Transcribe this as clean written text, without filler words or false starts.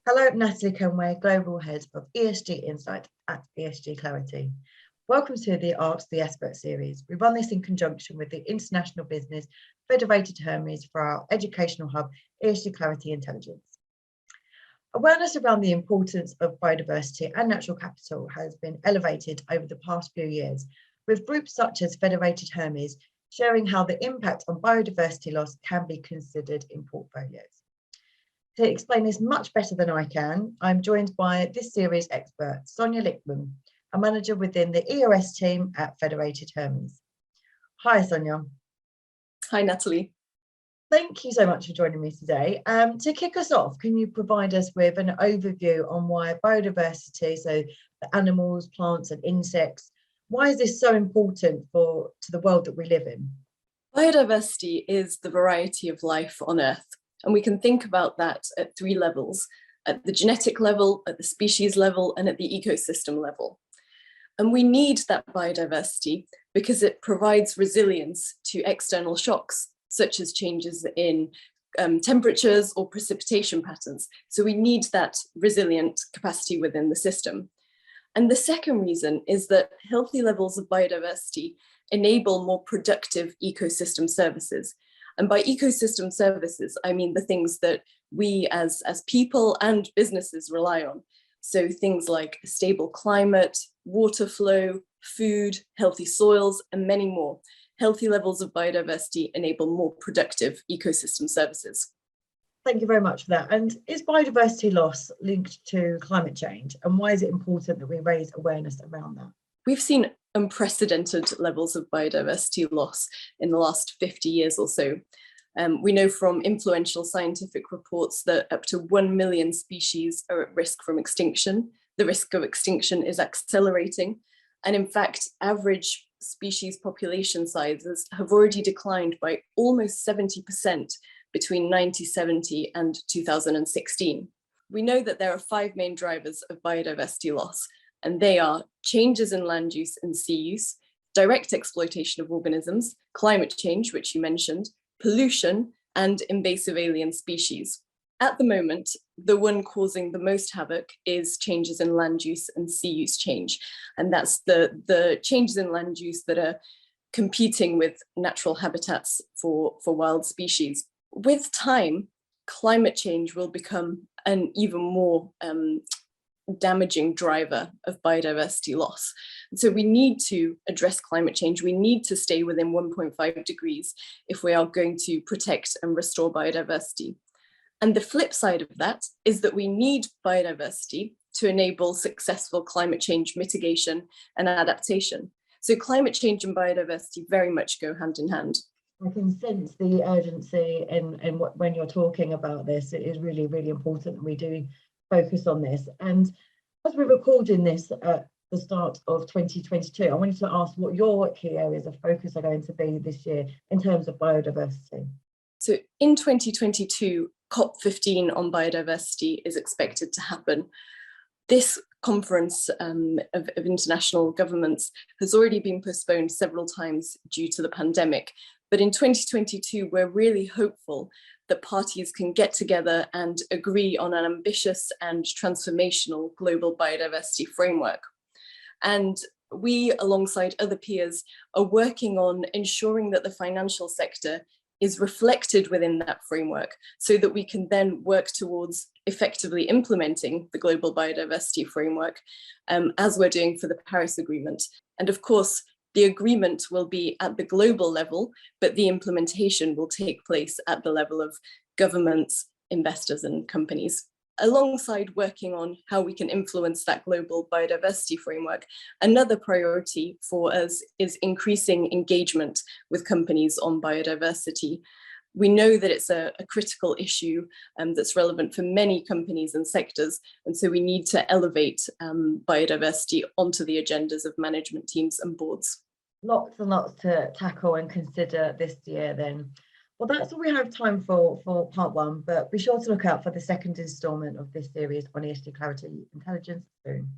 Hello, Natalie Conway, Global Head of ESG Insight at ESG Clarity. Welcome to the Ask the Expert series. We run this in conjunction with the international business Federated Hermes for our educational hub, ESG Clarity Intelligence. Awareness around the importance of biodiversity and natural capital has been elevated over the past few years, with groups such as Federated Hermes sharing how the impact on biodiversity loss can be considered in portfolios. To explain this much better than I can, I'm joined by this series expert, Sonya, a manager within the EOS team at Federated Hermes. Hi, Sonya. Hi, Natalie. Thank you so much for joining me today. To kick us off, can you provide us with an overview on why biodiversity, so the animals, plants and insects, why is this so important to the world that we live in? Biodiversity is the variety of life on Earth. And we can think about that at three levels: at the genetic level, at the species level, and at the ecosystem level. And we need that biodiversity because it provides resilience to external shocks, such as changes in temperatures or precipitation patterns. So we need that resilient capacity within the system. And the second reason is that healthy levels of biodiversity enable more productive ecosystem services. And by ecosystem services, I mean the things that we as people and businesses rely on. So things like a stable climate, water flow, food, healthy soils, and many more. Healthy levels of biodiversity enable more productive ecosystem services. Thank you very much for that. And is biodiversity loss linked to climate change? And why is it important that we raise awareness around that? We've seen unprecedented levels of biodiversity loss in the last 50 years or so. We know from influential scientific reports that up to 1 million species are at risk from extinction. The risk of extinction is accelerating. And in fact, average species population sizes have already declined by almost 70% between 1970 and 2016. We know that there are 5 main drivers of biodiversity loss, and they are changes in land use and sea use, direct exploitation of organisms, climate change, which you mentioned, pollution, and invasive alien species. At the moment, the one causing the most havoc is changes in land use and sea use change. And that's the changes in land use that are competing with natural habitats for wild species. With time, climate change will become an even more damaging driver of biodiversity loss. So we need to address climate change. We need to stay within 1.5 degrees if we are going to protect and restore biodiversity. And the flip side of that is that we need biodiversity to enable successful climate change mitigation and adaptation. So climate change and biodiversity very much go hand in hand. I can sense the urgency in when you're talking about this. It is really, really important that we do focus on this. And as we're recording this at the start of 2022, I wanted to ask what your key areas of focus are going to be this year in terms of biodiversity. So in 2022, COP15 on biodiversity is expected to happen. This conference of international governments has already been postponed several times due to the pandemic. But in 2022, we're really hopeful that parties can get together and agree on an ambitious and transformational global biodiversity framework. And we, alongside other peers, are working on ensuring that the financial sector is reflected within that framework so that we can then work towards effectively implementing the global biodiversity framework as we're doing for the Paris Agreement. And of course, the agreement will be at the global level, but the implementation will take place at the level of governments, investors, and companies. Alongside working on how we can influence that global biodiversity framework, another priority for us is increasing engagement with companies on biodiversity. We know that it's a critical issue that's relevant for many companies and sectors, and so we need to elevate biodiversity onto the agendas of management teams and boards. Lots and lots to tackle and consider this year then. Well, that's all we have time for part 1, but be sure to look out for the second instalment of this series on ESG Clarity Intelligence soon.